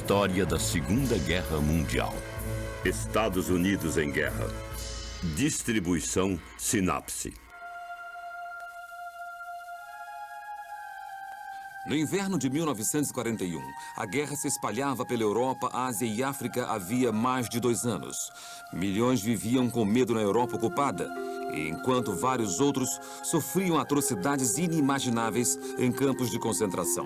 História da Segunda Guerra Mundial. Estados Unidos em guerra. Distribuição Sinapse. No inverno de 1941, a guerra se espalhava pela Europa, Ásia e África havia mais de 2 anos. Milhões viviam com medo na Europa ocupada, enquanto vários outros sofriam atrocidades inimagináveis em campos de concentração.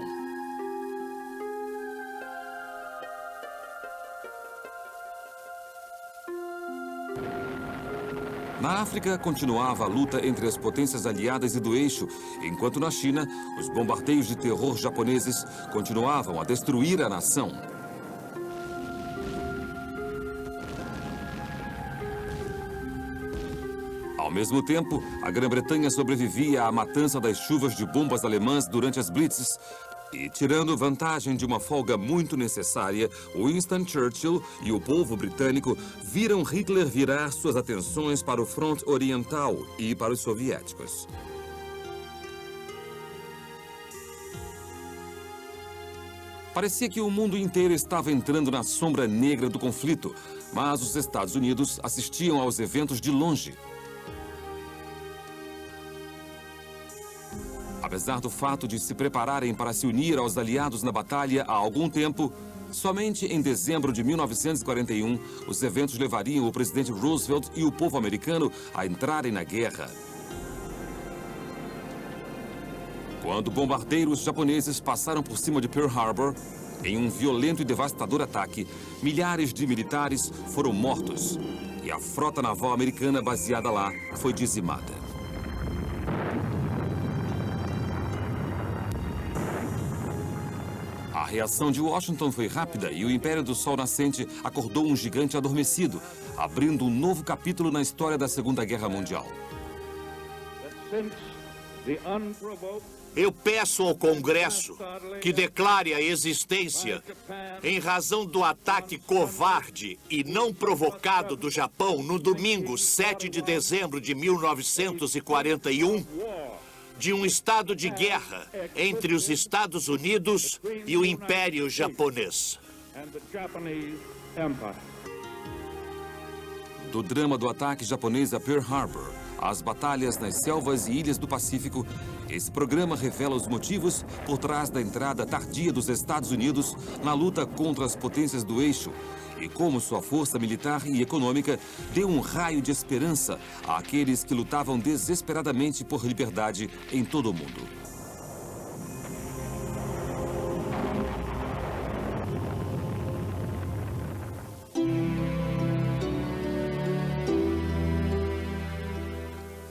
Na África, continuava a luta entre as potências aliadas e do eixo, enquanto na China, os bombardeios de terror japoneses continuavam a destruir a nação. Ao mesmo tempo, a Grã-Bretanha sobrevivia à matança das chuvas de bombas alemãs durante as blitzes, e, tirando vantagem de uma folga muito necessária, Winston Churchill e o povo britânico viram Hitler virar suas atenções para o fronte oriental e para os soviéticos. Parecia que o mundo inteiro estava entrando na sombra negra do conflito, mas os Estados Unidos assistiam aos eventos de longe. Apesar do fato de se prepararem para se unir aos aliados na batalha há algum tempo, somente em dezembro de 1941, os eventos levariam o presidente Roosevelt e o povo americano a entrarem na guerra. Quando bombardeiros japoneses passaram por cima de Pearl Harbor, em um violento e devastador ataque, milhares de militares foram mortos e a frota naval americana baseada lá foi dizimada. A reação de Washington foi rápida e o Império do Sol Nascente acordou um gigante adormecido, abrindo um novo capítulo na história da Segunda Guerra Mundial. Eu peço ao Congresso que declare a existência, em razão do ataque covarde e não provocado do Japão no domingo 7 de dezembro de 1941, de um estado de guerra entre os Estados Unidos e o Império Japonês. Do drama do ataque japonês a Pearl Harbor, às batalhas nas selvas e ilhas do Pacífico, esse programa revela os motivos por trás da entrada tardia dos Estados Unidos na luta contra as potências do eixo e como sua força militar e econômica deu um raio de esperança àqueles que lutavam desesperadamente por liberdade em todo o mundo.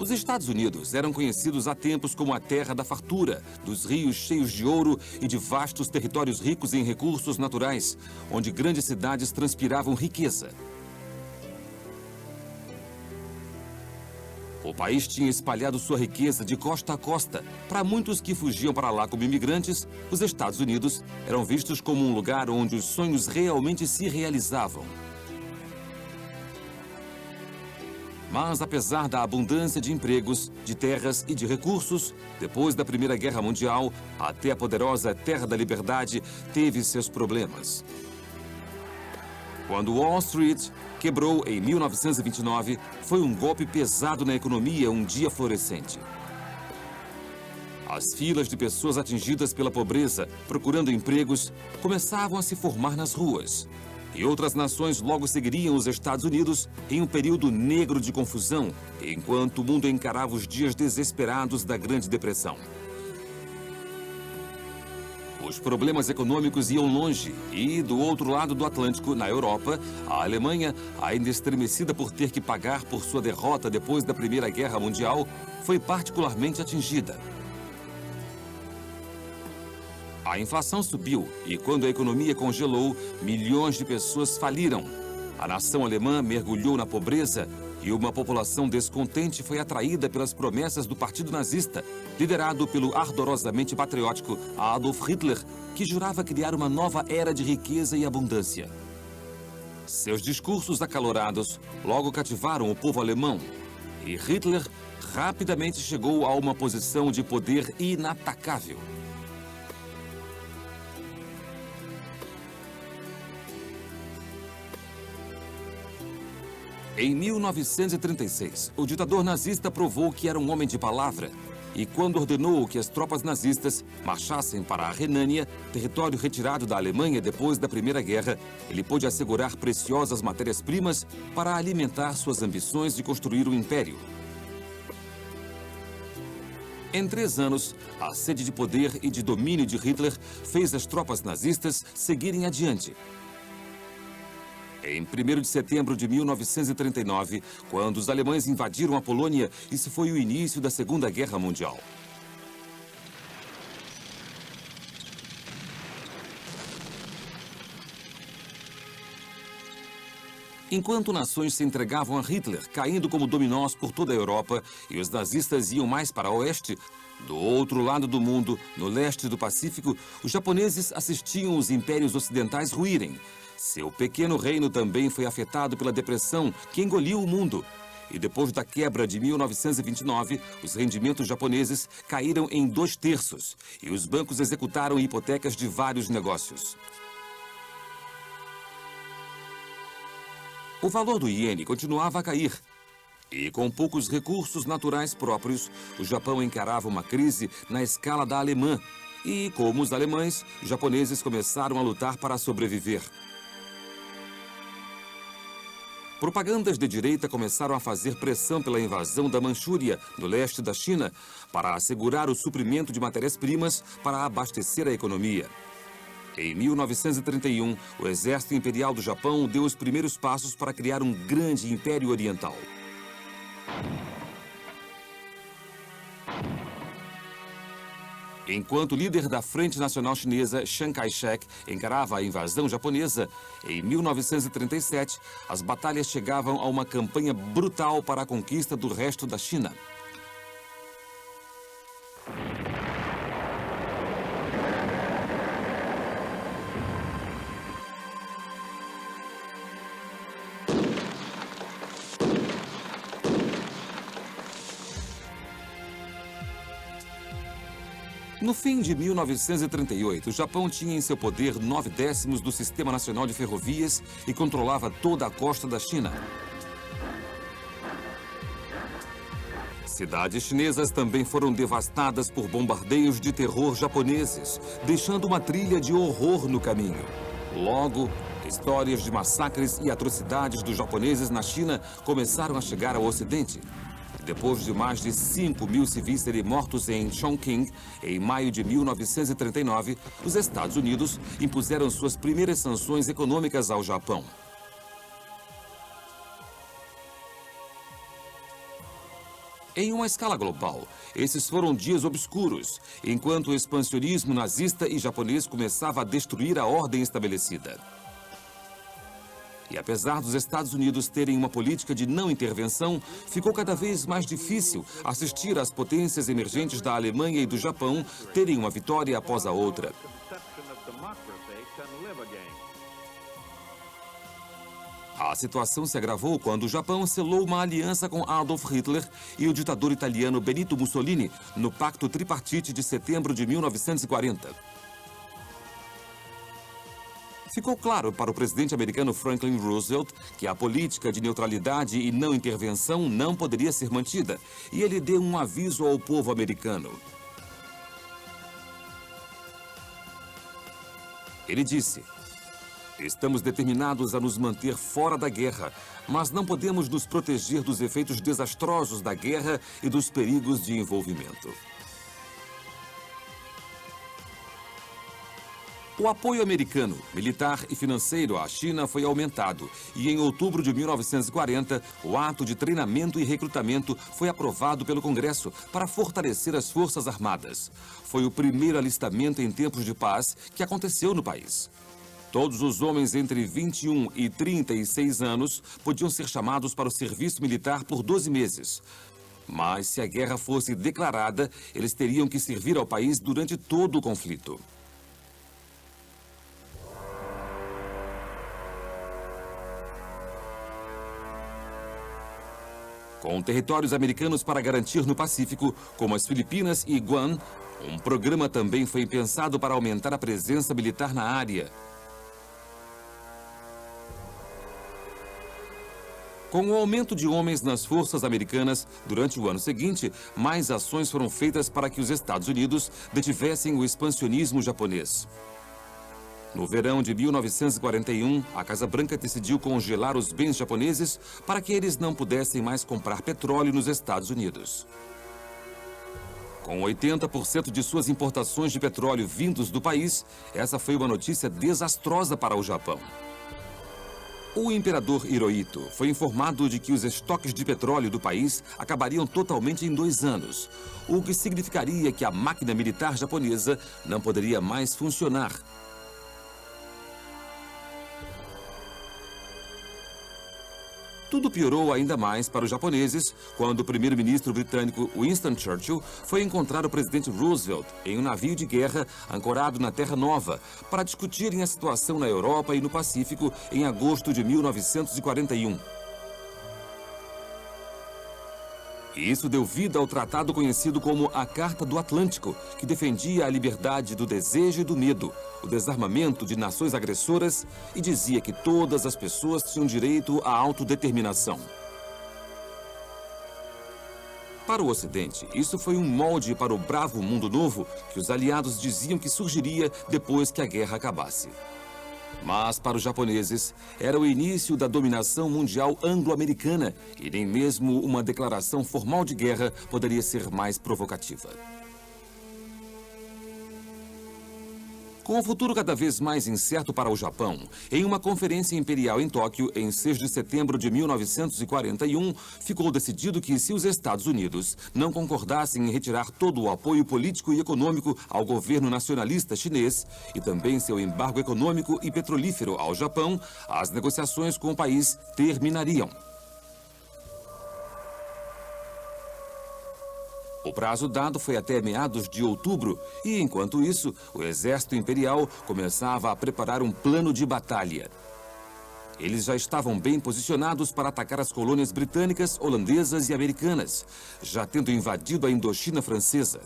Os Estados Unidos eram conhecidos há tempos como a terra da fartura, dos rios cheios de ouro e de vastos territórios ricos em recursos naturais, onde grandes cidades transpiravam riqueza. O país tinha espalhado sua riqueza de costa a costa. Para muitos que fugiam para lá como imigrantes, os Estados Unidos eram vistos como um lugar onde os sonhos realmente se realizavam. Mas, apesar da abundância de empregos, de terras e de recursos, depois da Primeira Guerra Mundial, até a poderosa Terra da Liberdade teve seus problemas. Quando Wall Street quebrou em 1929, foi um golpe pesado na economia um dia florescente. As filas de pessoas atingidas pela pobreza, procurando empregos, começavam a se formar nas ruas. E outras nações logo seguiriam os Estados Unidos em um período negro de confusão, enquanto o mundo encarava os dias desesperados da Grande Depressão. Os problemas econômicos iam longe e, do outro lado do Atlântico, na Europa, a Alemanha, ainda estremecida por ter que pagar por sua derrota depois da Primeira Guerra Mundial, foi particularmente atingida. A inflação subiu e, quando a economia congelou, milhões de pessoas faliram. A nação alemã mergulhou na pobreza e uma população descontente foi atraída pelas promessas do Partido Nazista, liderado pelo ardorosamente patriótico Adolf Hitler, que jurava criar uma nova era de riqueza e abundância. Seus discursos acalorados logo cativaram o povo alemão e Hitler rapidamente chegou a uma posição de poder inatacável. Em 1936, o ditador nazista provou que era um homem de palavra e quando ordenou que as tropas nazistas marchassem para a Renânia, território retirado da Alemanha depois da Primeira Guerra, ele pôde assegurar preciosas matérias-primas para alimentar suas ambições de construir um império. Em 3 anos, a sede de poder e de domínio de Hitler fez as tropas nazistas seguirem adiante. Em 1º de setembro de 1939, quando os alemães invadiram a Polônia, isso foi o início da Segunda Guerra Mundial. Enquanto nações se entregavam a Hitler, caindo como dominós por toda a Europa, e os nazistas iam mais para o oeste, do outro lado do mundo, no leste do Pacífico, os japoneses assistiam os impérios ocidentais ruírem. Seu pequeno reino também foi afetado pela depressão que engoliu o mundo. E depois da quebra de 1929, os rendimentos japoneses caíram em 2/3 e os bancos executaram hipotecas de vários negócios. O valor do iene continuava a cair. E com poucos recursos naturais próprios, o Japão encarava uma crise na escala da alemã. E, como os alemães, os japoneses começaram a lutar para sobreviver. Propagandas de direita começaram a fazer pressão pela invasão da Manchúria, no leste da China, para assegurar o suprimento de matérias-primas para abastecer a economia. Em 1931, o Exército Imperial do Japão deu os primeiros passos para criar um grande império oriental. Enquanto o líder da Frente Nacional Chinesa, Chiang Kai-shek, encarava a invasão japonesa, em 1937, as batalhas chegavam a uma campanha brutal para a conquista do resto da China. No fim de 1938, o Japão tinha em seu poder 9/10 do Sistema Nacional de Ferrovias e controlava toda a costa da China. Cidades chinesas também foram devastadas por bombardeios de terror japoneses, deixando uma trilha de horror no caminho. Logo, histórias de massacres e atrocidades dos japoneses na China começaram a chegar ao Ocidente. Depois de mais de 5.000 civis serem mortos em Chongqing, em maio de 1939, os Estados Unidos impuseram suas primeiras sanções econômicas ao Japão. Em uma escala global, esses foram dias obscuros, enquanto o expansionismo nazista e japonês começava a destruir a ordem estabelecida. E apesar dos Estados Unidos terem uma política de não intervenção, ficou cada vez mais difícil assistir às potências emergentes da Alemanha e do Japão terem uma vitória após a outra. A situação se agravou quando o Japão selou uma aliança com Adolf Hitler e o ditador italiano Benito Mussolini no Pacto Tripartite de setembro de 1940. Ficou claro para o presidente americano Franklin Roosevelt que a política de neutralidade e não intervenção não poderia ser mantida, e ele deu um aviso ao povo americano. Ele disse: "Estamos determinados a nos manter fora da guerra, mas não podemos nos proteger dos efeitos desastrosos da guerra e dos perigos de envolvimento." O apoio americano, militar e financeiro à China foi aumentado e em outubro de 1940, o ato de treinamento e recrutamento foi aprovado pelo Congresso para fortalecer as Forças Armadas. Foi o primeiro alistamento em tempos de paz que aconteceu no país. Todos os homens entre 21 e 36 anos podiam ser chamados para o serviço militar por 12 meses. Mas se a guerra fosse declarada, eles teriam que servir ao país durante todo o conflito. Com territórios americanos para garantir no Pacífico, como as Filipinas e Guam, um programa também foi pensado para aumentar a presença militar na área. 。Com o aumento de homens nas forças americanas, durante o ano seguinte, mais ações foram feitas para que os Estados Unidos detivessem o expansionismo japonês. No verão de 1941, a Casa Branca decidiu congelar os bens japoneses para que eles não pudessem mais comprar petróleo nos Estados Unidos. Com 80% de suas importações de petróleo vindos do país, essa foi uma notícia desastrosa para o Japão. O imperador Hirohito foi informado de que os estoques de petróleo do país acabariam totalmente em 2 anos, o que significaria que a máquina militar japonesa não poderia mais funcionar. Tudo piorou ainda mais para os japoneses quando o primeiro-ministro britânico Winston Churchill foi encontrar o presidente Roosevelt em um navio de guerra ancorado na Terra Nova para discutirem a situação na Europa e no Pacífico em agosto de 1941. Isso deu vida ao tratado conhecido como a Carta do Atlântico, que defendia a liberdade do desejo e do medo, o desarmamento de nações agressoras e dizia que todas as pessoas tinham direito à autodeterminação. Para o Ocidente, isso foi um molde para o bravo mundo novo que os aliados diziam que surgiria depois que a guerra acabasse. Mas para os japoneses, era o início da dominação mundial anglo-americana e nem mesmo uma declaração formal de guerra poderia ser mais provocativa. Com o futuro cada vez mais incerto para o Japão, em uma conferência imperial em Tóquio, em 6 de setembro de 1941, ficou decidido que se os Estados Unidos não concordassem em retirar todo o apoio político e econômico ao governo nacionalista chinês e também seu embargo econômico e petrolífero ao Japão, as negociações com o país terminariam. O prazo dado foi até meados de outubro e, enquanto isso, o exército imperial começava a preparar um plano de batalha. Eles já estavam bem posicionados para atacar as colônias britânicas, holandesas e americanas, já tendo invadido a Indochina francesa.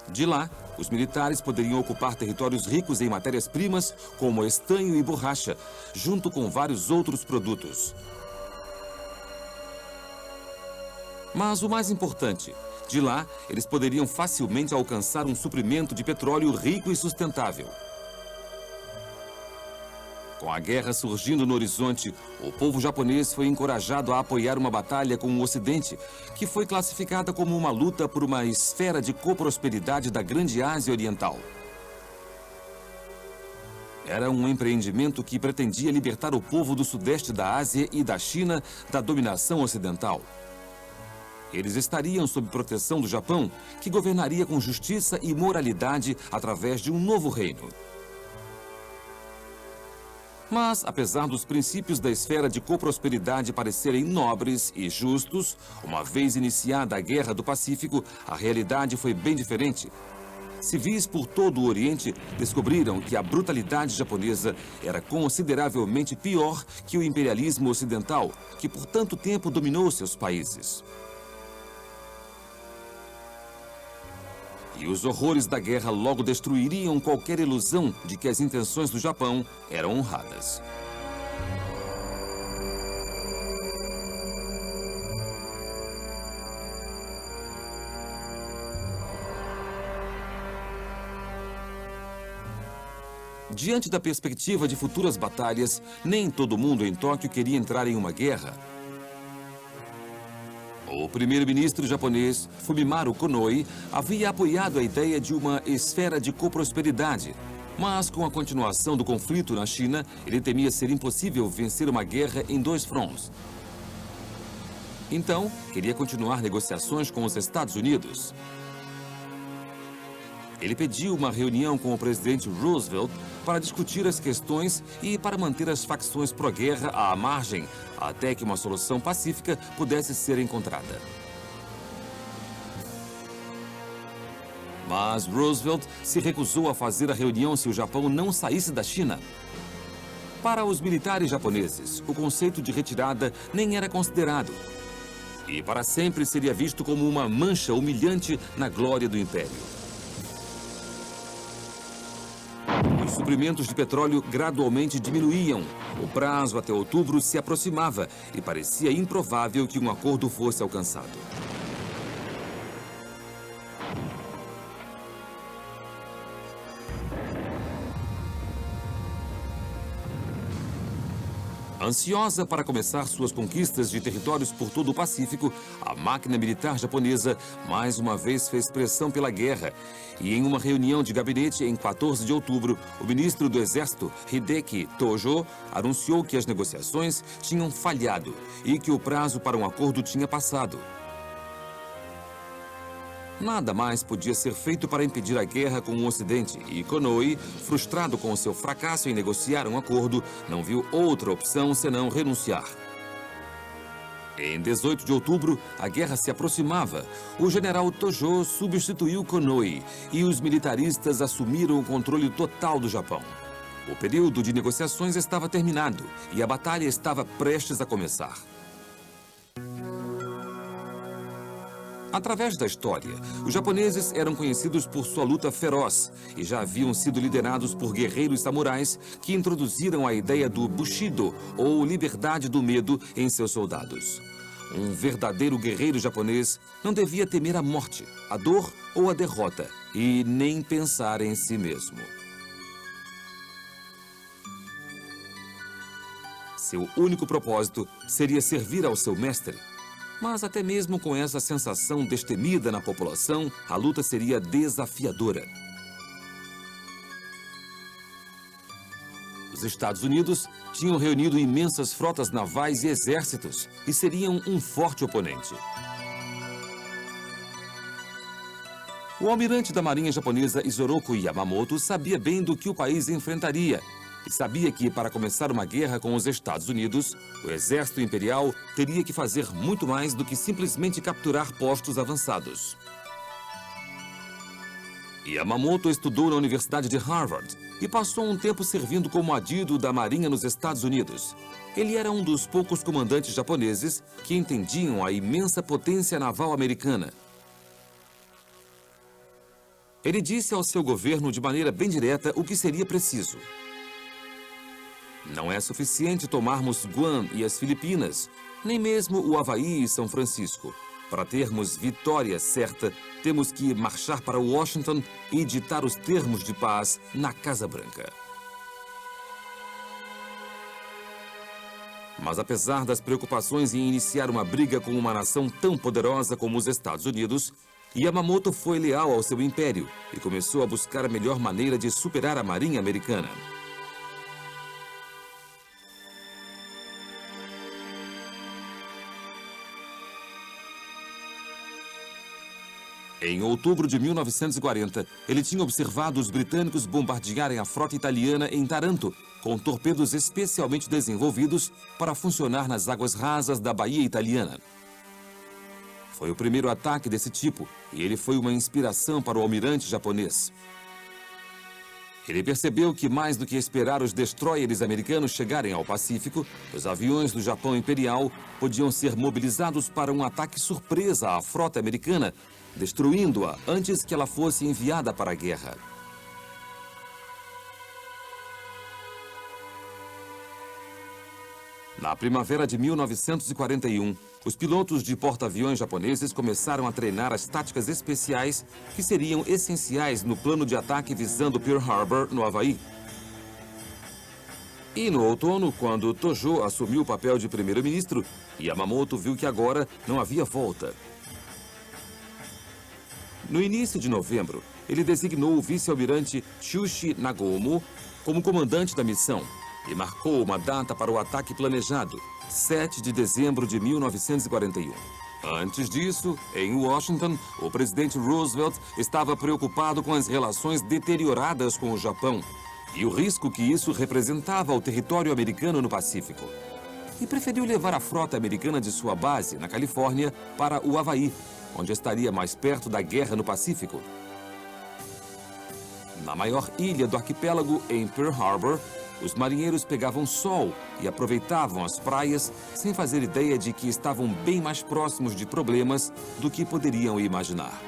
De lá, os militares poderiam ocupar territórios ricos em matérias-primas, como estanho e borracha, junto com vários outros produtos. Mas o mais importante, de lá, eles poderiam facilmente alcançar um suprimento de petróleo rico e sustentável. Com a guerra surgindo no horizonte, o povo japonês foi encorajado a apoiar uma batalha com o Ocidente, que foi classificada como uma luta por uma esfera de coprosperidade da Grande Ásia Oriental. Era um empreendimento que pretendia libertar o povo do sudeste da Ásia e da China da dominação ocidental. Eles estariam sob proteção do Japão, que governaria com justiça e moralidade através de um novo reino. Mas, apesar dos princípios da esfera de coprosperidade parecerem nobres e justos, uma vez iniciada a Guerra do Pacífico, a realidade foi bem diferente. Civis por todo o Oriente descobriram que a brutalidade japonesa era consideravelmente pior que o imperialismo ocidental, que por tanto tempo dominou seus países. E os horrores da guerra logo destruiriam qualquer ilusão de que as intenções do Japão eram honradas. Diante da perspectiva de futuras batalhas, nem todo mundo em Tóquio queria entrar em uma guerra. O primeiro-ministro japonês, Fumimaru Konoe, havia apoiado a ideia de uma esfera de coprosperidade. Mas, com a continuação do conflito na China, ele temia ser impossível vencer uma guerra em 2 fronts. Então, queria continuar negociações com os Estados Unidos. Ele pediu uma reunião com o presidente Roosevelt para discutir as questões e para manter as facções pró-guerra à margem, até que uma solução pacífica pudesse ser encontrada. Mas Roosevelt se recusou a fazer a reunião se o Japão não saísse da China. Para os militares japoneses, o conceito de retirada nem era considerado. E para sempre seria visto como uma mancha humilhante na glória do Império. Os suprimentos de petróleo gradualmente diminuíam. O prazo até outubro se aproximava e parecia improvável que um acordo fosse alcançado. Ansiosa para começar suas conquistas de territórios por todo o Pacífico, a máquina militar japonesa mais uma vez fez pressão pela guerra. E em uma reunião de gabinete em 14 de outubro, o ministro do Exército, Hideki Tojo, anunciou que as negociações tinham falhado e que o prazo para um acordo tinha passado. Nada mais podia ser feito para impedir a guerra com o Ocidente e Konoe, frustrado com seu fracasso em negociar um acordo, não viu outra opção senão renunciar. Em 18 de outubro, a guerra se aproximava. O general Tojo substituiu Konoe e os militaristas assumiram o controle total do Japão. O período de negociações estava terminado e a batalha estava prestes a começar. Através da história, os japoneses eram conhecidos por sua luta feroz e já haviam sido liderados por guerreiros samurais que introduziram a ideia do Bushido, ou liberdade do medo, em seus soldados. Um verdadeiro guerreiro japonês não devia temer a morte, a dor ou a derrota, e nem pensar em si mesmo. Seu único propósito seria servir ao seu mestre. Mas até mesmo com essa sensação destemida na população, a luta seria desafiadora. Os Estados Unidos tinham reunido imensas frotas navais e exércitos e seriam um forte oponente. O almirante da Marinha japonesa Isoroku Yamamoto sabia bem do que o país enfrentaria. E sabia que, para começar uma guerra com os Estados Unidos, o exército imperial teria que fazer muito mais do que simplesmente capturar postos avançados. Yamamoto estudou na Universidade de Harvard e passou um tempo servindo como adido da Marinha nos Estados Unidos. Ele era um dos poucos comandantes japoneses que entendiam a imensa potência naval americana. Ele disse ao seu governo de maneira bem direta o que seria preciso. Não é suficiente tomarmos Guam e as Filipinas, nem mesmo o Havaí e São Francisco. Para termos vitória certa, temos que marchar para Washington e ditar os termos de paz na Casa Branca. Mas apesar das preocupações em iniciar uma briga com uma nação tão poderosa como os Estados Unidos, Yamamoto foi leal ao seu império e começou a buscar a melhor maneira de superar a Marinha americana. Em outubro de 1940, ele tinha observado os britânicos bombardearem a frota italiana em Taranto, com torpedos especialmente desenvolvidos para funcionar nas águas rasas da Baía Italiana. Foi o primeiro ataque desse tipo e ele foi uma inspiração para o almirante japonês. Ele percebeu que, mais do que esperar os destroyers americanos chegarem ao Pacífico, os aviões do Japão Imperial podiam ser mobilizados para um ataque surpresa à frota americana, destruindo-a antes que ela fosse enviada para a guerra. Na primavera de 1941, os pilotos de porta-aviões japoneses começaram a treinar as táticas especiais que seriam essenciais no plano de ataque visando Pearl Harbor, no Havaí. E no outono, quando Tojo assumiu o papel de primeiro-ministro, Yamamoto viu que agora não havia volta. No início de novembro, ele designou o vice-almirante Shushi Nagomo como comandante da missão e marcou uma data para o ataque planejado, 7 de dezembro de 1941. Antes disso, em Washington, o presidente Roosevelt estava preocupado com as relações deterioradas com o Japão e o risco que isso representava ao território americano no Pacífico. E preferiu levar a frota americana de sua base, na Califórnia, para o Havaí, onde estaria mais perto da guerra no Pacífico. Na maior ilha do arquipélago, em Pearl Harbor, os marinheiros pegavam sol e aproveitavam as praias sem fazer ideia de que estavam bem mais próximos de problemas do que poderiam imaginar.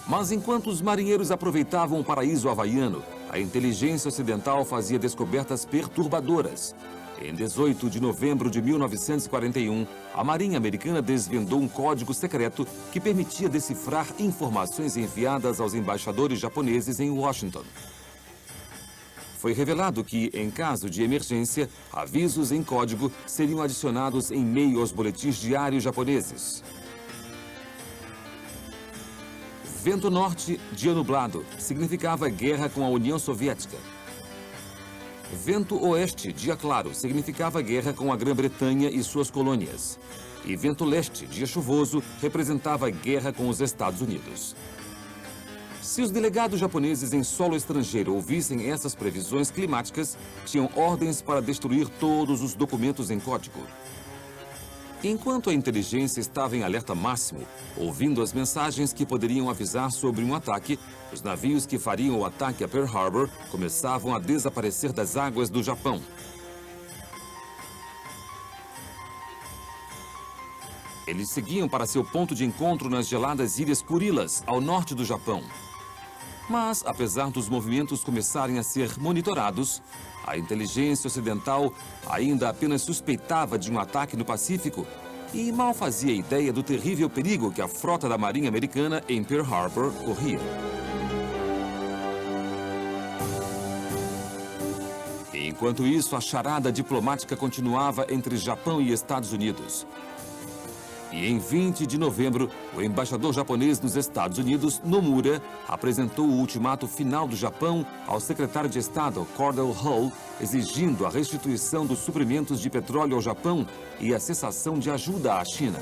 Mas enquanto os marinheiros aproveitavam o paraíso havaiano, a inteligência ocidental fazia descobertas perturbadoras. Em 18 de novembro de 1941, a Marinha Americana desvendou um código secreto que permitia decifrar informações enviadas aos embaixadores japoneses em Washington. Foi revelado que, em caso de emergência, avisos em código seriam adicionados em meio aos boletins diários japoneses. Vento norte, dia nublado, significava guerra com a União Soviética. Vento oeste, dia claro, significava guerra com a Grã-Bretanha e suas colônias. E vento leste, dia chuvoso, representava guerra com os Estados Unidos. Se os delegados japoneses em solo estrangeiro ouvissem essas previsões climáticas, tinham ordens para destruir todos os documentos em código. Enquanto a inteligência estava em alerta máximo, ouvindo as mensagens que poderiam avisar sobre um ataque, os navios que fariam o ataque a Pearl Harbor começavam a desaparecer das águas do Japão. Eles seguiam para seu ponto de encontro nas geladas Ilhas Kurilas, ao norte do Japão. Mas, apesar dos movimentos começarem a ser monitorados, a inteligência ocidental ainda apenas suspeitava de um ataque no Pacífico e mal fazia ideia do terrível perigo que a frota da Marinha Americana em Pearl Harbor corria. Enquanto isso, a charada diplomática continuava entre Japão e Estados Unidos. E em 20 de novembro, o embaixador japonês nos Estados Unidos, Nomura, apresentou o ultimato final do Japão ao secretário de Estado, Cordell Hull, exigindo a restituição dos suprimentos de petróleo ao Japão e a cessação de ajuda à China.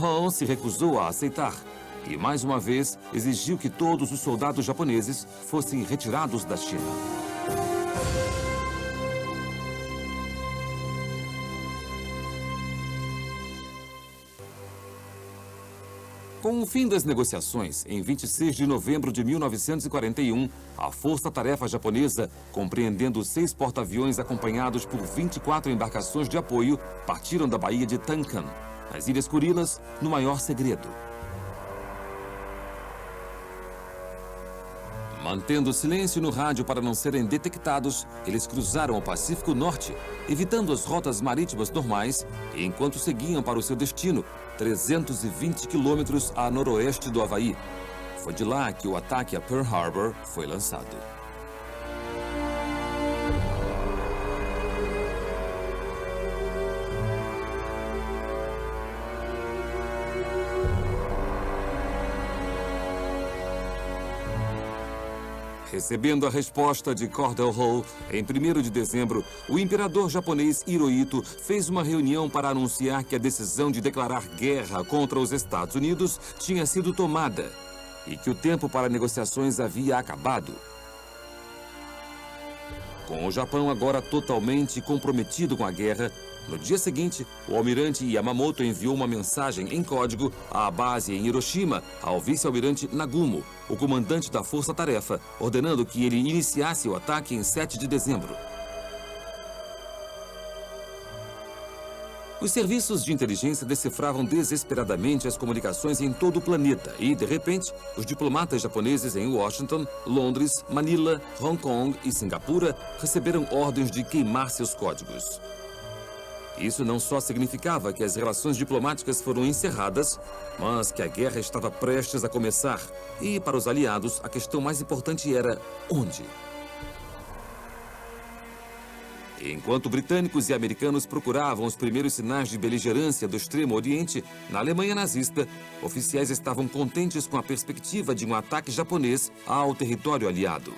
Hull se recusou a aceitar e, mais uma vez, exigiu que todos os soldados japoneses fossem retirados da China. Com o fim das negociações, em 26 de novembro de 1941, a força-tarefa japonesa, compreendendo 6 porta-aviões acompanhados por 24 embarcações de apoio, partiram da Baía de Tankan, nas Ilhas Kurilas, no maior segredo. Mantendo silêncio no rádio para não serem detectados, eles cruzaram o Pacífico Norte, evitando as rotas marítimas normais, enquanto seguiam para o seu destino, 320 quilômetros a noroeste do Havaí. Foi de lá que o ataque a Pearl Harbor foi lançado. Recebendo a resposta de Cordell Hull, em 1º de dezembro, o imperador japonês Hirohito fez uma reunião para anunciar que a decisão de declarar guerra contra os Estados Unidos tinha sido tomada e que o tempo para negociações havia acabado. Com o Japão agora totalmente comprometido com a guerra, no dia seguinte, o almirante Yamamoto enviou uma mensagem em código à base em Hiroshima ao vice-almirante Nagumo, o comandante da força-tarefa, ordenando que ele iniciasse o ataque em 7 de dezembro. Os serviços de inteligência decifravam desesperadamente as comunicações em todo o planeta e, de repente, os diplomatas japoneses em Washington, Londres, Manila, Hong Kong e Singapura receberam ordens de queimar seus códigos. Isso não só significava que as relações diplomáticas foram encerradas, mas que a guerra estava prestes a começar. E, para os aliados, a questão mais importante era onde? Enquanto britânicos e americanos procuravam os primeiros sinais de beligerância do Extremo Oriente, na Alemanha nazista, oficiais estavam contentes com a perspectiva de um ataque japonês ao território aliado.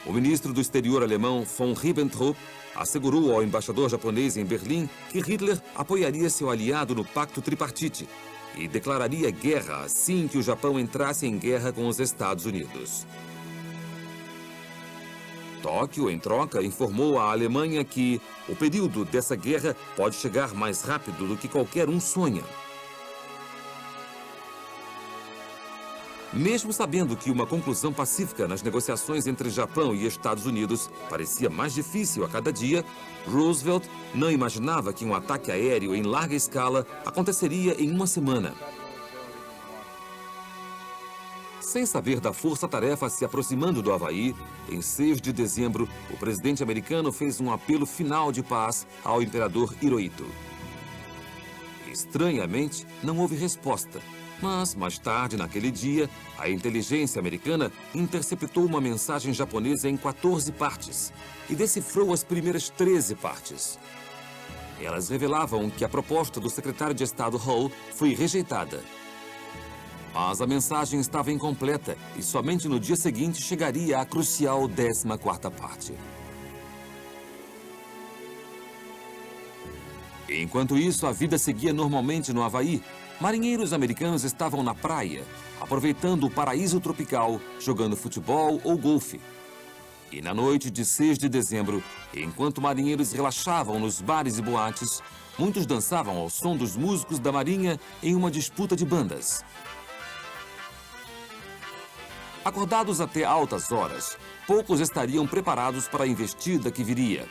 O ministro do exterior alemão, von Ribbentrop, assegurou ao embaixador japonês em Berlim que Hitler apoiaria seu aliado no Pacto Tripartite e declararia guerra assim que o Japão entrasse em guerra com os Estados Unidos. Tóquio, em troca, informou à Alemanha que o período dessa guerra pode chegar mais rápido do que qualquer um sonha. Mesmo sabendo que uma conclusão pacífica nas negociações entre Japão e Estados Unidos parecia mais difícil a cada dia, Roosevelt não imaginava que um ataque aéreo em larga escala aconteceria em uma semana. Sem saber da força-tarefa se aproximando do Havaí, em 6 de dezembro, o presidente americano fez um apelo final de paz ao imperador Hirohito. Estranhamente, não houve resposta. Mas, mais tarde, naquele dia, a inteligência americana interceptou uma mensagem japonesa em 14 partes e decifrou as primeiras 13 partes. Elas revelavam que a proposta do secretário de Estado Hull foi rejeitada. Mas a mensagem estava incompleta e somente no dia seguinte chegaria a crucial 14ª parte. Enquanto isso, a vida seguia normalmente no Havaí. Marinheiros americanos estavam na praia, aproveitando o paraíso tropical, jogando futebol ou golfe. E na noite de 6 de dezembro, enquanto marinheiros relaxavam nos bares e boates, muitos dançavam ao som dos músicos da Marinha em uma disputa de bandas. Acordados até altas horas, poucos estariam preparados para a investida que viria.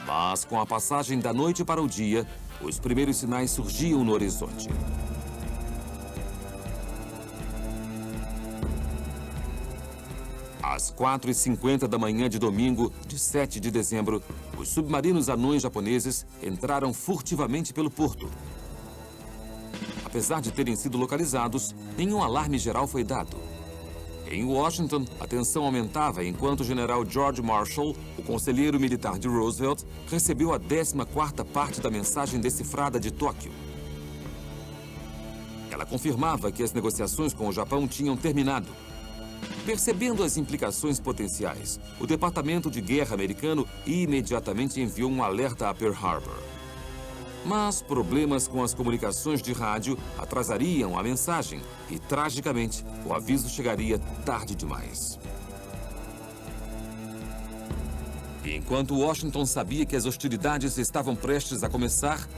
Mas, com a passagem da noite para o dia, os primeiros sinais surgiam no horizonte. Às 4h50 da manhã de domingo, de 7 de dezembro, os submarinos anões japoneses entraram furtivamente pelo porto. Apesar de terem sido localizados, nenhum alarme geral foi dado. Em Washington, a tensão aumentava enquanto o general George Marshall, o conselheiro militar de Roosevelt, recebeu a 14ª parte da mensagem decifrada de Tóquio. Ela confirmava que as negociações com o Japão tinham terminado. Percebendo as implicações potenciais, o Departamento de Guerra americano imediatamente enviou um alerta a Pearl Harbor. Mas problemas com as comunicações de rádio atrasariam a mensagem e, tragicamente, o aviso chegaria tarde demais. Enquanto Washington sabia que as hostilidades estavam prestes a começar,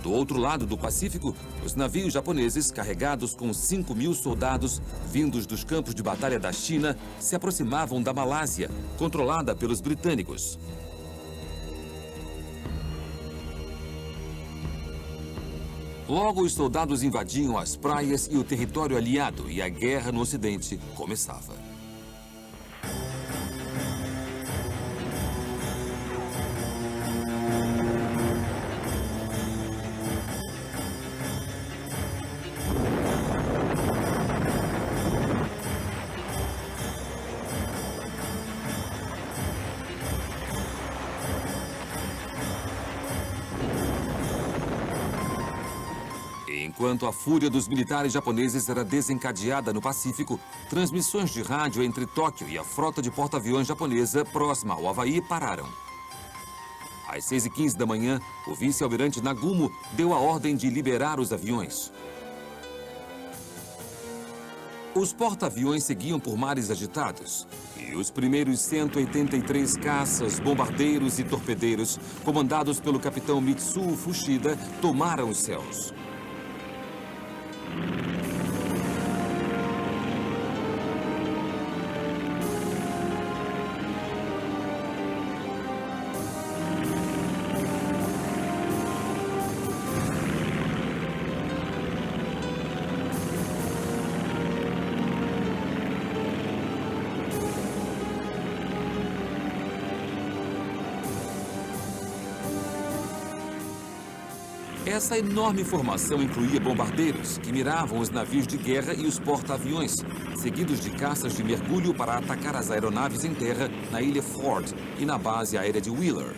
do outro lado do Pacífico, os navios japoneses, carregados com 5.000 soldados vindos dos campos de batalha da China, se aproximavam da Malásia, controlada pelos britânicos. Logo, os soldados invadiam as praias e o território aliado, e a guerra no Ocidente começava. Enquanto a fúria dos militares japoneses era desencadeada no Pacífico, transmissões de rádio entre Tóquio e a frota de porta-aviões japonesa próxima ao Havaí pararam. Às 6h15 da manhã, o vice-almirante Nagumo deu a ordem de liberar os aviões. Os porta-aviões seguiam por mares agitados e os primeiros 183 caças, bombardeiros e torpedeiros, comandados pelo capitão Mitsuo Fuchida, tomaram os céus. Essa enorme formação incluía bombardeiros, que miravam os navios de guerra e os porta-aviões, seguidos de caças de mergulho para atacar as aeronaves em terra na ilha Ford e na base aérea de Wheeler.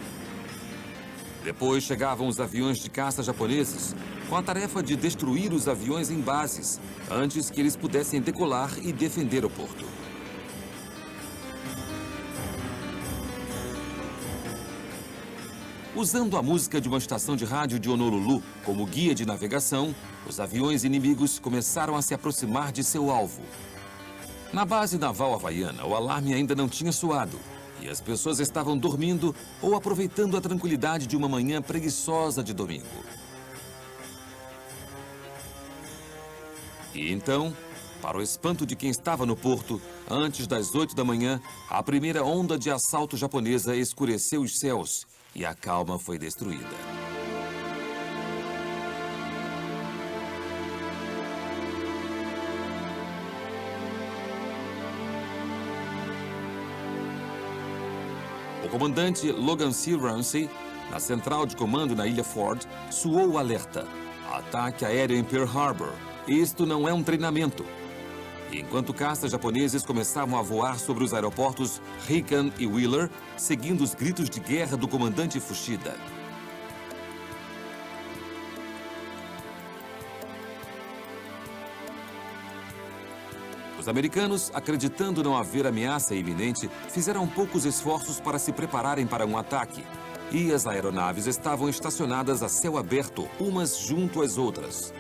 Depois chegavam os aviões de caça japoneses, com a tarefa de destruir os aviões em bases, antes que eles pudessem decolar e defender o porto. Usando a música de uma estação de rádio de Honolulu como guia de navegação, os aviões inimigos começaram a se aproximar de seu alvo. Na base naval havaiana, o alarme ainda não tinha soado e as pessoas estavam dormindo ou aproveitando a tranquilidade de uma manhã preguiçosa de domingo. E então, Para o espanto de quem estava no porto, antes das 8 da manhã, a primeira onda de assalto japonesa escureceu os céus e a calma foi destruída. O comandante Logan C. Ramsey, na central de comando na ilha Ford, soou o alerta: ataque aéreo em Pearl Harbor. Isto não é um treinamento. Enquanto caças japoneses começavam a voar sobre os aeroportos Riken e Wheeler, seguindo os gritos de guerra do comandante Fuchida. Os americanos, acreditando não haver ameaça iminente, fizeram poucos esforços para se prepararem para um ataque. E as aeronaves estavam estacionadas a céu aberto, umas junto às outras.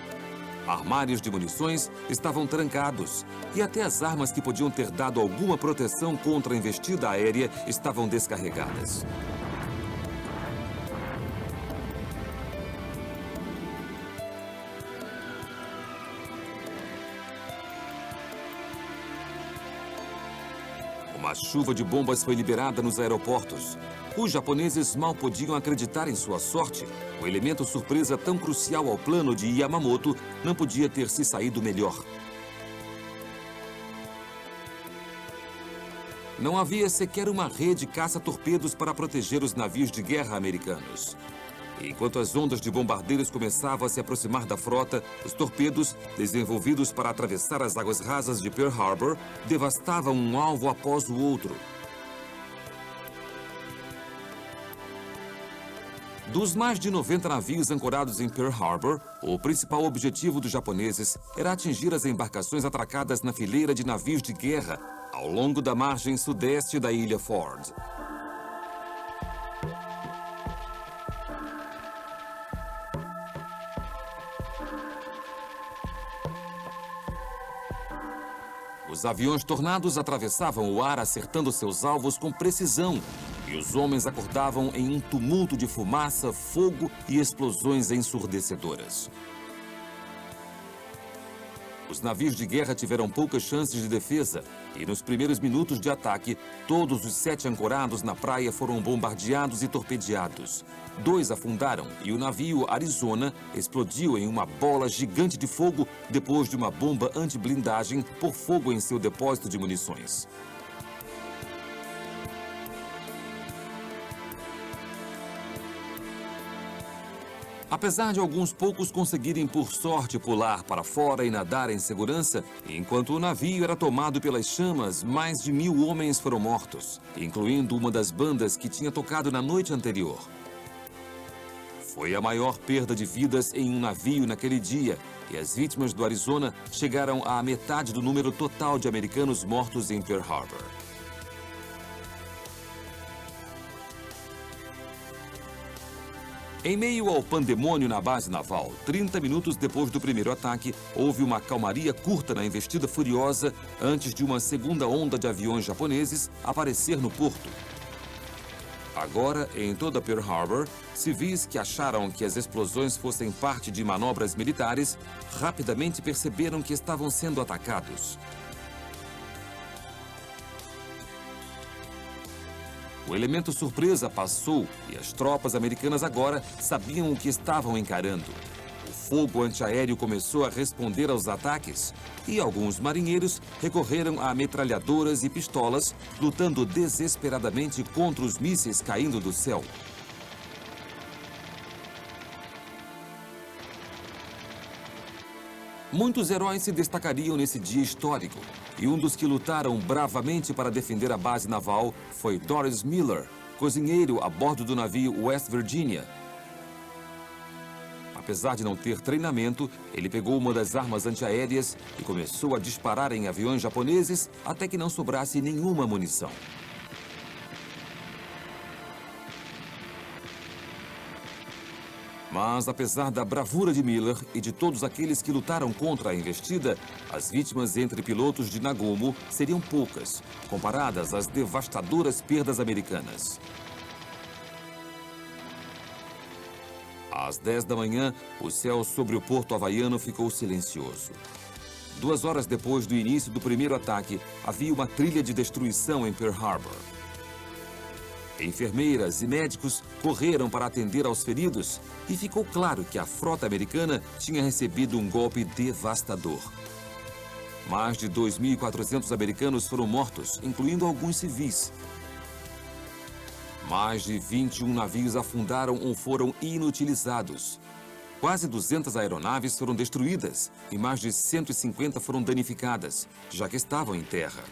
Armários de munições estavam trancados e até as armas que podiam ter dado alguma proteção contra a investida aérea estavam descarregadas. Uma chuva de bombas foi liberada nos aeroportos. Os japoneses mal podiam acreditar em sua sorte. O elemento surpresa tão crucial ao plano de Yamamoto não podia ter se saído melhor. Não havia sequer uma rede caça-torpedos para proteger os navios de guerra americanos. Enquanto as ondas de bombardeiros começavam a se aproximar da frota, os torpedos, desenvolvidos para atravessar as águas rasas de Pearl Harbor, devastavam um alvo após o outro. Dos mais de 90 navios ancorados em Pearl Harbor, o principal objetivo dos japoneses era atingir as embarcações atracadas na fileira de navios de guerra ao longo da margem sudeste da ilha Ford. Os aviões tornados atravessavam o ar acertando seus alvos com precisão, e os homens acordavam em um tumulto de fumaça, fogo e explosões ensurdecedoras. Os navios de guerra tiveram poucas chances de defesa e, nos primeiros minutos de ataque, todos os 7 ancorados na praia foram bombardeados e torpedeados. 2 afundaram e o navio Arizona explodiu em uma bola gigante de fogo depois de uma bomba anti-blindagem por fogo em seu depósito de munições. Apesar de alguns poucos conseguirem, por sorte, pular para fora e nadar em segurança, enquanto o navio era tomado pelas chamas, mais de 1000 homens foram mortos, incluindo uma das bandas que tinha tocado na noite anterior. Foi a maior perda de vidas em um navio naquele dia, e as vítimas do Arizona chegaram à metade do número total de americanos mortos em Pearl Harbor. Em meio ao pandemônio na base naval, 30 minutos depois do primeiro ataque, houve uma calmaria curta na investida furiosa antes de uma segunda onda de aviões japoneses aparecer no porto. Agora, em toda Pearl Harbor, civis que acharam que as explosões fossem parte de manobras militares, rapidamente perceberam que estavam sendo atacados. O elemento surpresa passou e as tropas americanas agora sabiam o que estavam encarando. O fogo antiaéreo começou a responder aos ataques e alguns marinheiros recorreram a metralhadoras e pistolas, lutando desesperadamente contra os mísseis caindo do céu. Muitos heróis se destacariam nesse dia histórico, e um dos que lutaram bravamente para defender a base naval foi Doris Miller, cozinheiro a bordo do navio West Virginia. Apesar de não ter treinamento, ele pegou uma das armas antiaéreas e começou a disparar em aviões japoneses até que não sobrasse nenhuma munição. Mas, apesar da bravura de Miller e de todos aqueles que lutaram contra a investida, as vítimas entre pilotos de Nagumo seriam poucas, comparadas às devastadoras perdas americanas. Às 10 da manhã, o céu sobre o porto havaiano ficou silencioso. 2 horas depois do início do primeiro ataque, havia uma trilha de destruição em Pearl Harbor. Enfermeiras e médicos correram para atender aos feridos e ficou claro que a frota americana tinha recebido um golpe devastador. Mais de 2.400 americanos foram mortos, incluindo alguns civis. Mais de 21 navios afundaram ou foram inutilizados. Quase 200 aeronaves foram destruídas e mais de 150 foram danificadas, já que estavam em terra.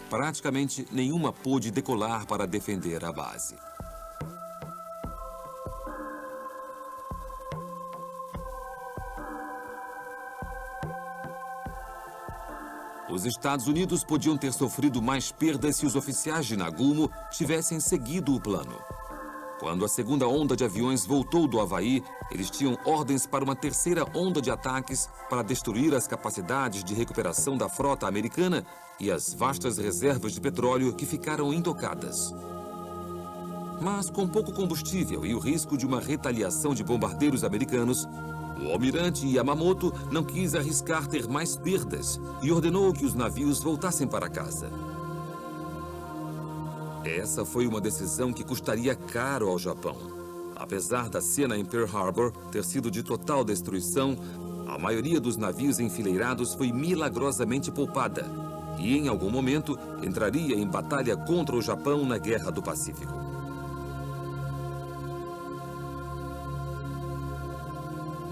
Praticamente nenhuma pôde decolar para defender a base. Os Estados Unidos podiam ter sofrido mais perdas se os oficiais de Nagumo tivessem seguido o plano. Quando a segunda onda de aviões voltou do Havaí, eles tinham ordens para uma terceira onda de ataques para destruir as capacidades de recuperação da frota americana e as vastas reservas de petróleo que ficaram intocadas. Mas com pouco combustível e o risco de uma retaliação de bombardeiros americanos, o almirante Yamamoto não quis arriscar ter mais perdas e ordenou que os navios voltassem para casa. Essa foi uma decisão que custaria caro ao Japão. Apesar da cena em Pearl Harbor ter sido de total destruição, a maioria dos navios enfileirados foi milagrosamente poupada e, em algum momento, entraria em batalha contra o Japão na Guerra do Pacífico.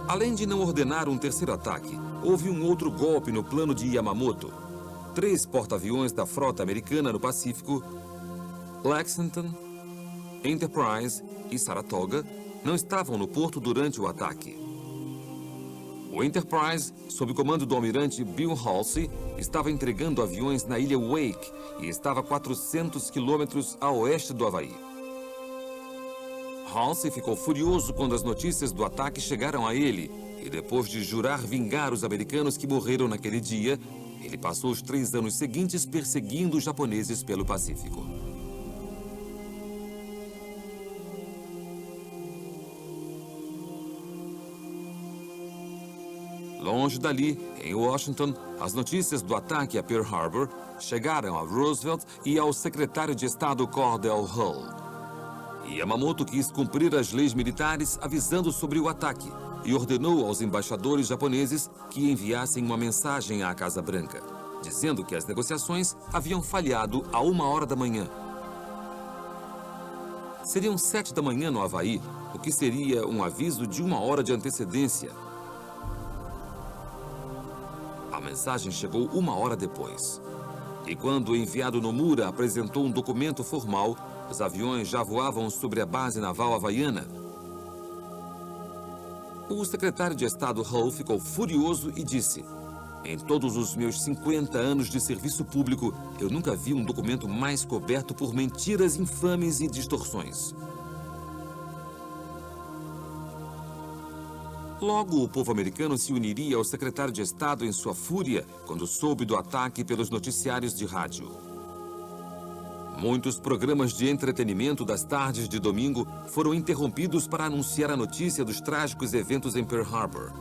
Além de não ordenar um terceiro ataque, houve um outro golpe no plano de Yamamoto. 3 porta-aviões da frota americana no Pacífico, Lexington, Enterprise e Saratoga, não estavam no porto durante o ataque. O Enterprise, sob o comando do almirante Bill Halsey, estava entregando aviões na ilha Wake e estava a 400 quilômetros a oeste do Havaí. Halsey ficou furioso quando as notícias do ataque chegaram a ele e, depois de jurar vingar os americanos que morreram naquele dia, ele passou os 3 anos seguintes perseguindo os japoneses pelo Pacífico. Longe dali, em Washington, as notícias do ataque a Pearl Harbor chegaram a Roosevelt e ao secretário de Estado Cordell Hull. Yamamoto quis cumprir as leis militares avisando sobre o ataque e ordenou aos embaixadores japoneses que enviassem uma mensagem à Casa Branca, dizendo que as negociações haviam falhado a 1h da manhã. Seriam 7 da manhã no Havaí, o que seria um aviso de 1 hora de antecedência. A mensagem chegou 1 hora depois. E quando o enviado Nomura apresentou um documento formal, os aviões já voavam sobre a base naval havaiana. O secretário de Estado Hull ficou furioso e disse: "Em todos os meus 50 anos de serviço público, eu nunca vi um documento mais coberto por mentiras infames e distorções." Logo, o povo americano se uniria ao secretário de Estado em sua fúria quando soube do ataque pelos noticiários de rádio. Muitos programas de entretenimento das tardes de domingo foram interrompidos para anunciar a notícia dos trágicos eventos em Pearl Harbor.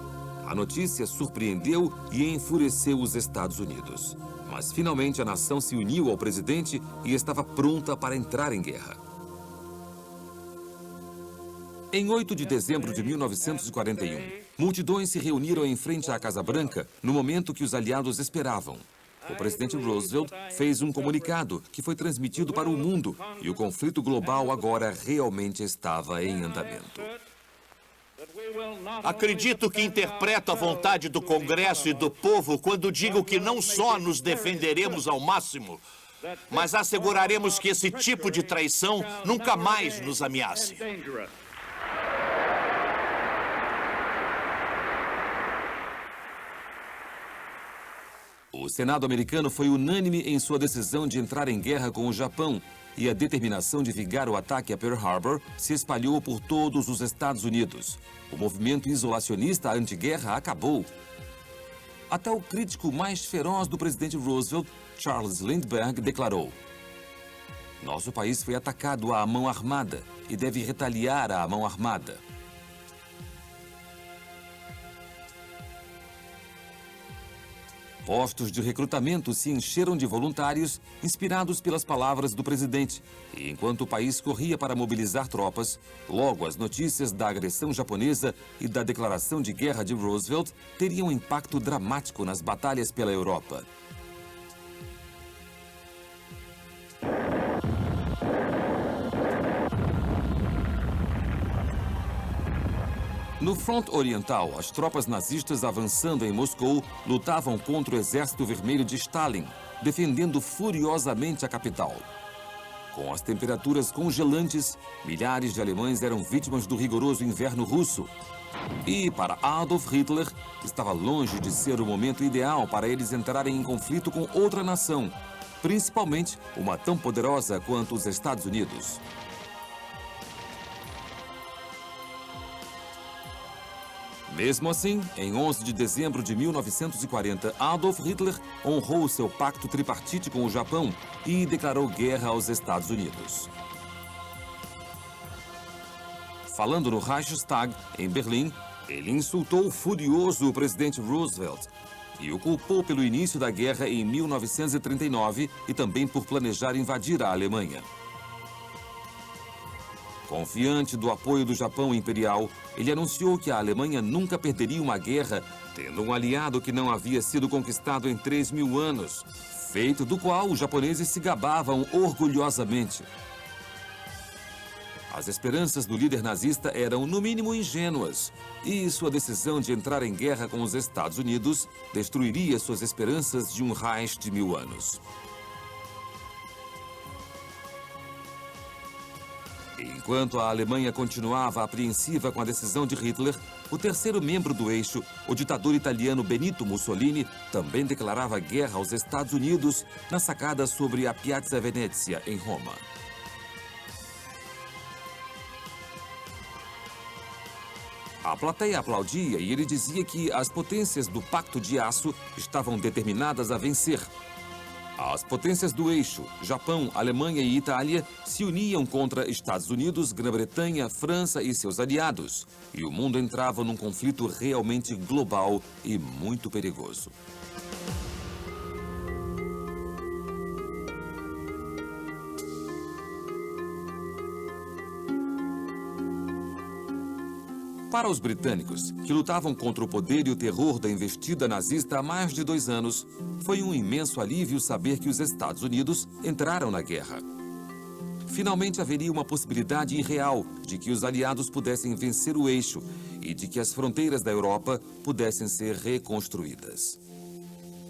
A notícia surpreendeu e enfureceu os Estados Unidos. Mas finalmente a nação se uniu ao presidente e estava pronta para entrar em guerra. Em 8 de dezembro de 1941, multidões se reuniram em frente à Casa Branca no momento que os aliados esperavam. O presidente Roosevelt fez um comunicado que foi transmitido para o mundo e o conflito global agora realmente estava em andamento. Acredito que interpreto a vontade do Congresso e do povo quando digo que não só nos defenderemos ao máximo, mas asseguraremos que esse tipo de traição nunca mais nos ameace. O Senado americano foi unânime em sua decisão de entrar em guerra com o Japão e a determinação de vingar o ataque a Pearl Harbor se espalhou por todos os Estados Unidos. O movimento isolacionista anti-guerra acabou. Até o crítico mais feroz do presidente Roosevelt, Charles Lindbergh, declarou: "Nosso país foi atacado à mão armada e deve retaliar à mão armada." Postos de recrutamento se encheram de voluntários inspirados pelas palavras do presidente. E enquanto o país corria para mobilizar tropas, logo as notícias da agressão japonesa e da declaração de guerra de Roosevelt teriam um impacto dramático nas batalhas pela Europa. No fronte oriental, as tropas nazistas avançando em Moscou lutavam contra o Exército Vermelho de Stalin, defendendo furiosamente a capital. Com as temperaturas congelantes, milhares de alemães eram vítimas do rigoroso inverno russo. E, para Adolf Hitler, estava longe de ser o momento ideal para eles entrarem em conflito com outra nação, principalmente uma tão poderosa quanto os Estados Unidos. Mesmo assim, em 11 de dezembro de 1940, Adolf Hitler honrou seu pacto tripartite com o Japão e declarou guerra aos Estados Unidos. Falando no Reichstag, em Berlim, ele insultou furioso o presidente Roosevelt e o culpou pelo início da guerra em 1939 e também por planejar invadir a Alemanha. Confiante do apoio do Japão imperial, ele anunciou que a Alemanha nunca perderia uma guerra, tendo um aliado que não havia sido conquistado em 3.000 anos, feito do qual os japoneses se gabavam orgulhosamente. As esperanças do líder nazista eram, no mínimo, ingênuas, e sua decisão de entrar em guerra com os Estados Unidos destruiria suas esperanças de um Reich de 1000 anos. Enquanto a Alemanha continuava apreensiva com a decisão de Hitler, o terceiro membro do eixo, o ditador italiano Benito Mussolini, também declarava guerra aos Estados Unidos na sacada sobre a Piazza Venezia, em Roma. A plateia aplaudia e ele dizia que as potências do Pacto de Aço estavam determinadas a vencer. As potências do eixo, Japão, Alemanha e Itália, se uniam contra Estados Unidos, Grã-Bretanha, França e seus aliados. E o mundo entrava num conflito realmente global e muito perigoso. Para os britânicos, que lutavam contra o poder e o terror da investida nazista há mais de 2 anos, foi um imenso alívio saber que os Estados Unidos entraram na guerra. Finalmente haveria uma possibilidade irreal de que os aliados pudessem vencer o eixo e de que as fronteiras da Europa pudessem ser reconstruídas.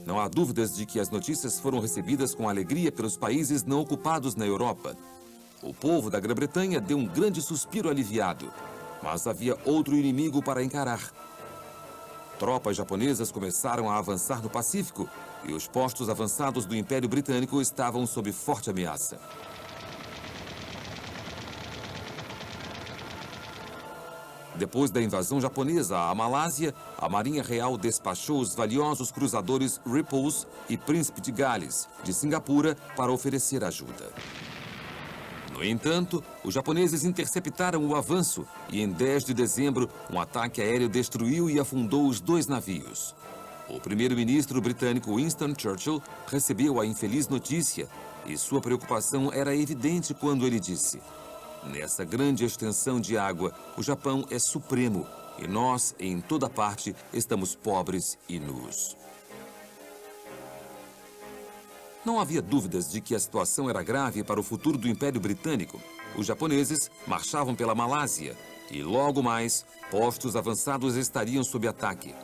Não há dúvidas de que as notícias foram recebidas com alegria pelos países não ocupados na Europa. O povo da Grã-Bretanha deu um grande suspiro aliviado. Mas havia outro inimigo para encarar. Tropas japonesas começaram a avançar no Pacífico e os postos avançados do Império Britânico estavam sob forte ameaça. Depois da invasão japonesa à Malásia, a Marinha Real despachou os valiosos cruzadores Repulse e Príncipe de Gales, de Singapura, para oferecer ajuda. No entanto, os japoneses interceptaram o avanço e, em 10 de dezembro, um ataque aéreo destruiu e afundou os 2 navios. O primeiro-ministro britânico Winston Churchill recebeu a infeliz notícia e sua preocupação era evidente quando ele disse: "Nessa grande extensão de água, o Japão é supremo e nós, em toda parte, estamos pobres e nus." Não havia dúvidas de que a situação era grave para o futuro do Império Britânico. Os japoneses marchavam pela Malásia e, logo mais, postos avançados estariam sob ataque.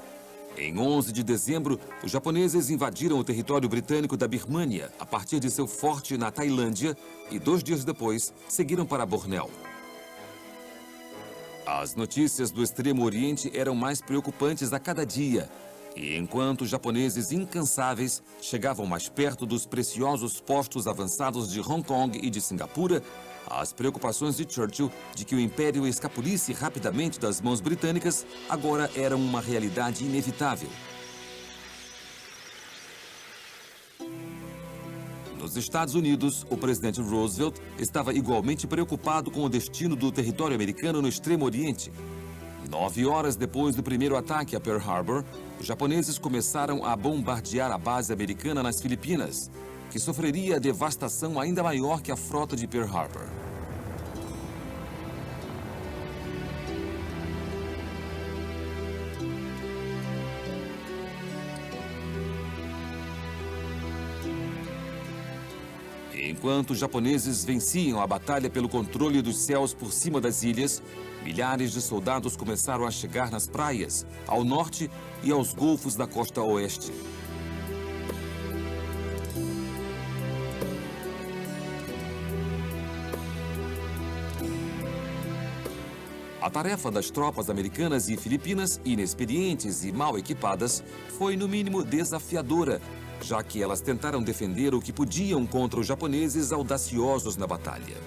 Em 11 de dezembro, os japoneses invadiram o território britânico da Birmânia a partir de seu forte na Tailândia e 2 dias depois seguiram para Bornéu. As notícias do Extremo Oriente eram mais preocupantes a cada dia. E enquanto os japoneses incansáveis chegavam mais perto dos preciosos postos avançados de Hong Kong e de Singapura, as preocupações de Churchill de que o Império escapulisse rapidamente das mãos britânicas agora eram uma realidade inevitável. Nos Estados Unidos, o presidente Roosevelt estava igualmente preocupado com o destino do território americano no Extremo Oriente. 9 horas depois do primeiro ataque a Pearl Harbor, os japoneses começaram a bombardear a base americana nas Filipinas, que sofreria devastação ainda maior que a frota de Pearl Harbor. Enquanto os japoneses venciam a batalha pelo controle dos céus por cima das ilhas, milhares de soldados começaram a chegar nas praias, ao norte e aos golfos da costa oeste. A tarefa das tropas americanas e filipinas, inexperientes e mal equipadas, foi no mínimo desafiadora, já que elas tentaram defender o que podiam contra os japoneses audaciosos na batalha.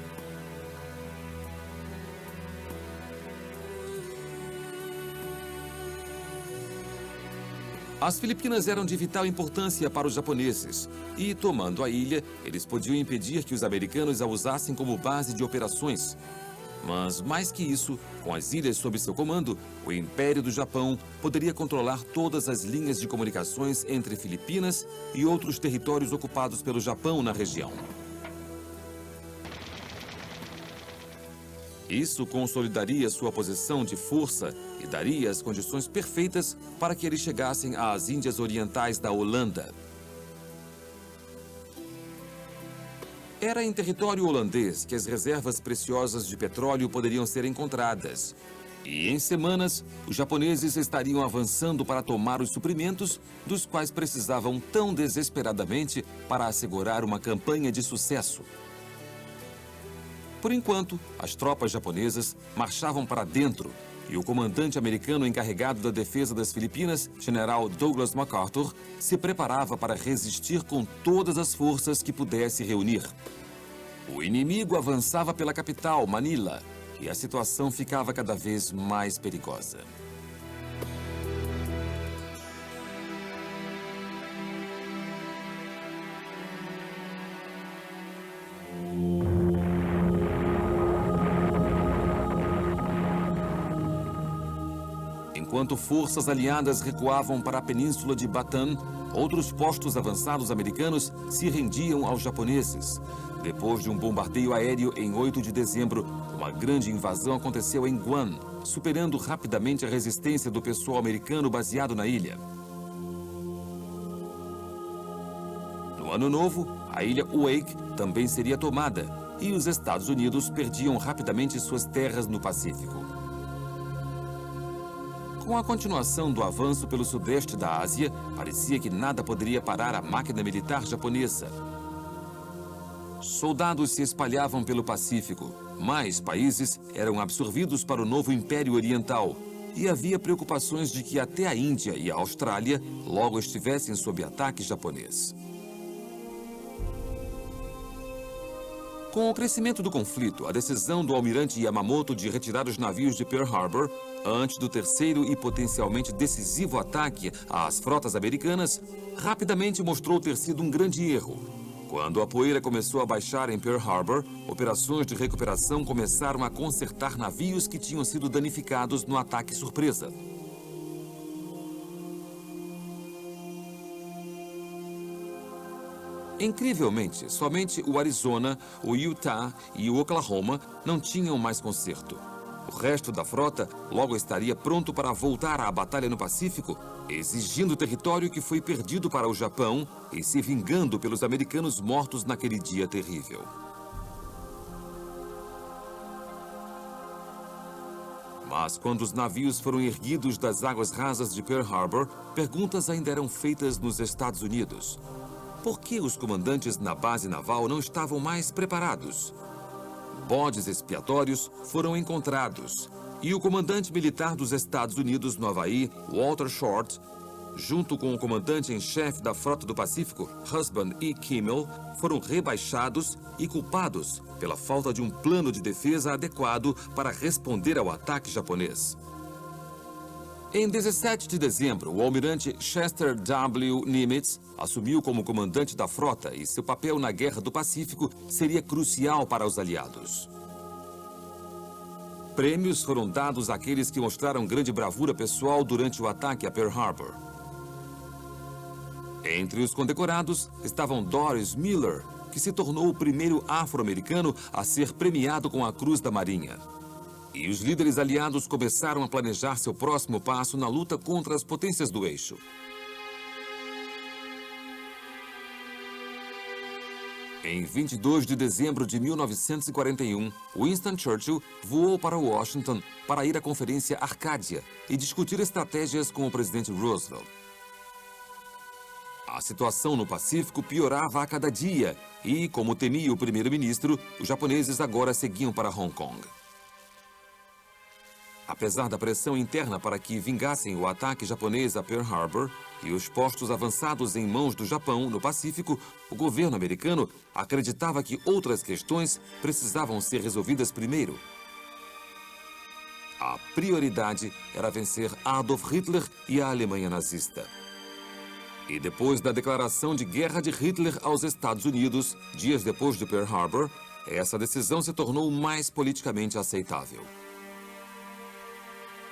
As Filipinas eram de vital importância para os japoneses e, tomando a ilha, eles podiam impedir que os americanos a usassem como base de operações. Mas, mais que isso, com as ilhas sob seu comando, o Império do Japão poderia controlar todas as linhas de comunicações entre Filipinas e outros territórios ocupados pelo Japão na região. Isso consolidaria sua posição de força e daria as condições perfeitas para que eles chegassem às Índias Orientais da Holanda. Era em território holandês que as reservas preciosas de petróleo poderiam ser encontradas. E em semanas, os japoneses estariam avançando para tomar os suprimentos dos quais precisavam tão desesperadamente para assegurar uma campanha de sucesso. Por enquanto, as tropas japonesas marchavam para dentro e o comandante americano encarregado da defesa das Filipinas, General Douglas MacArthur, se preparava para resistir com todas as forças que pudesse reunir. O inimigo avançava pela capital, Manila, e a situação ficava cada vez mais perigosa. Enquanto forças aliadas recuavam para a península de Bataan, outros postos avançados americanos se rendiam aos japoneses. Depois de um bombardeio aéreo em 8 de dezembro, uma grande invasão aconteceu em Guam, superando rapidamente a resistência do pessoal americano baseado na ilha. No ano novo, a ilha Wake também seria tomada e os Estados Unidos perdiam rapidamente suas terras no Pacífico. Com a continuação do avanço pelo sudeste da Ásia, parecia que nada poderia parar a máquina militar japonesa. Soldados se espalhavam pelo Pacífico, mais países eram absorvidos para o novo Império Oriental e havia preocupações de que até a Índia e a Austrália logo estivessem sob ataque japonês. Com o crescimento do conflito, a decisão do almirante Yamamoto de retirar os navios de Pearl Harbor antes do terceiro e potencialmente decisivo ataque às frotas americanas rapidamente mostrou ter sido um grande erro. Quando a poeira começou a baixar em Pearl Harbor, operações de recuperação começaram a consertar navios que tinham sido danificados no ataque surpresa. Incrivelmente, somente o Arizona, o Utah e o Oklahoma não tinham mais conserto. O resto da frota logo estaria pronto para voltar à batalha no Pacífico, exigindo o território que foi perdido para o Japão e se vingando pelos americanos mortos naquele dia terrível. Mas quando os navios foram erguidos das águas rasas de Pearl Harbor, perguntas ainda eram feitas nos Estados Unidos. Por que os comandantes na base naval não estavam mais preparados? Bodes expiatórios foram encontrados e o comandante militar dos Estados Unidos no Havaí, Walter Short, junto com o comandante em chefe da Frota do Pacífico, Husband e Kimmel, foram rebaixados e culpados pela falta de um plano de defesa adequado para responder ao ataque japonês. Em 17 de dezembro, o almirante Chester W. Nimitz assumiu como comandante da frota e seu papel na Guerra do Pacífico seria crucial para os aliados. Prêmios foram dados àqueles que mostraram grande bravura pessoal durante o ataque a Pearl Harbor. Entre os condecorados estavam Doris Miller, que se tornou o primeiro afro-americano a ser premiado com a Cruz da Marinha. E os líderes aliados começaram a planejar seu próximo passo na luta contra as potências do eixo. Em 22 de dezembro de 1941, Winston Churchill voou para Washington para ir à Conferência Arcádia e discutir estratégias com o presidente Roosevelt. A situação no Pacífico piorava a cada dia e, como temia o primeiro-ministro, os japoneses agora seguiam para Hong Kong. Apesar da pressão interna para que vingassem o ataque japonês a Pearl Harbor e os postos avançados em mãos do Japão no Pacífico, o governo americano acreditava que outras questões precisavam ser resolvidas primeiro. A prioridade era vencer Adolf Hitler e a Alemanha nazista. E depois da declaração de guerra de Hitler aos Estados Unidos, dias depois de Pearl Harbor, essa decisão se tornou mais politicamente aceitável.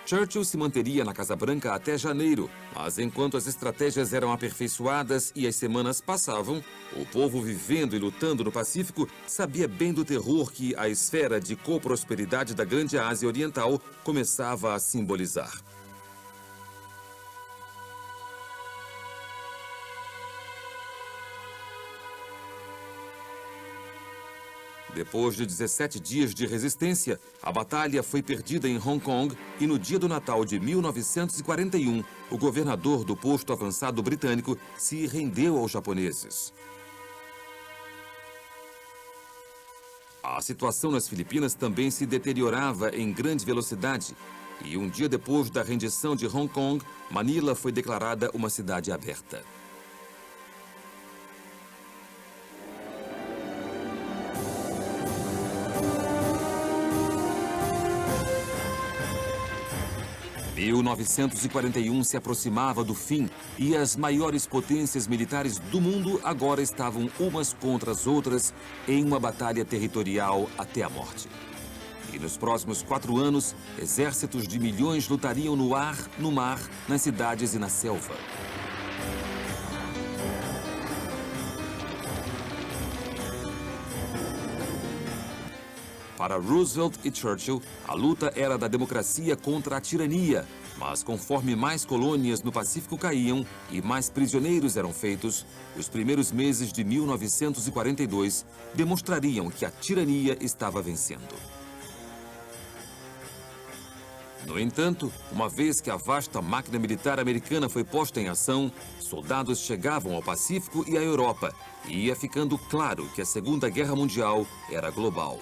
Churchill se manteria na Casa Branca até janeiro, mas enquanto as estratégias eram aperfeiçoadas e as semanas passavam, o povo vivendo e lutando no Pacífico sabia bem do terror que a esfera de coprosperidade da Grande Ásia Oriental começava a simbolizar. Depois de 17 dias de resistência, a batalha foi perdida em Hong Kong e no dia do Natal de 1941, o governador do posto avançado britânico se rendeu aos japoneses. A situação nas Filipinas também se deteriorava em grande velocidade e um dia depois da rendição de Hong Kong, Manila foi declarada uma cidade aberta. Em 1941 se aproximava do fim e as maiores potências militares do mundo agora estavam umas contra as outras em uma batalha territorial até a morte. E nos próximos 4 anos, exércitos de milhões lutariam no ar, no mar, nas cidades e na selva. Para Roosevelt e Churchill, a luta era da democracia contra a tirania, mas conforme mais colônias no Pacífico caíam e mais prisioneiros eram feitos, os primeiros meses de 1942 demonstrariam que a tirania estava vencendo. No entanto, uma vez que a vasta máquina militar americana foi posta em ação, soldados chegavam ao Pacífico e à Europa, e ia ficando claro que a Segunda Guerra Mundial era global.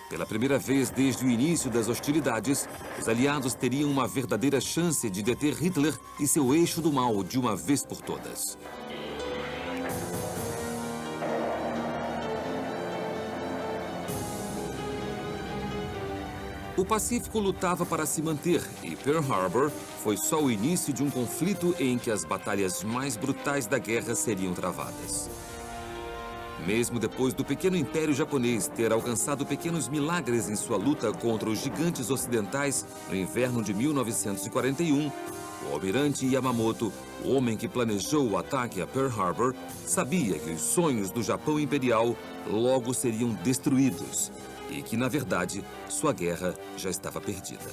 Pela primeira vez desde o início das hostilidades, os aliados teriam uma verdadeira chance de deter Hitler e seu eixo do mal de uma vez por todas. O Pacífico lutava para se manter e Pearl Harbor foi só o início de um conflito em que as batalhas mais brutais da guerra seriam travadas. Mesmo depois do pequeno império japonês ter alcançado pequenos milagres em sua luta contra os gigantes ocidentais no inverno de 1941, o almirante Yamamoto, o homem que planejou o ataque a Pearl Harbor, sabia que os sonhos do Japão imperial logo seriam destruídos e que, na verdade, sua guerra já estava perdida.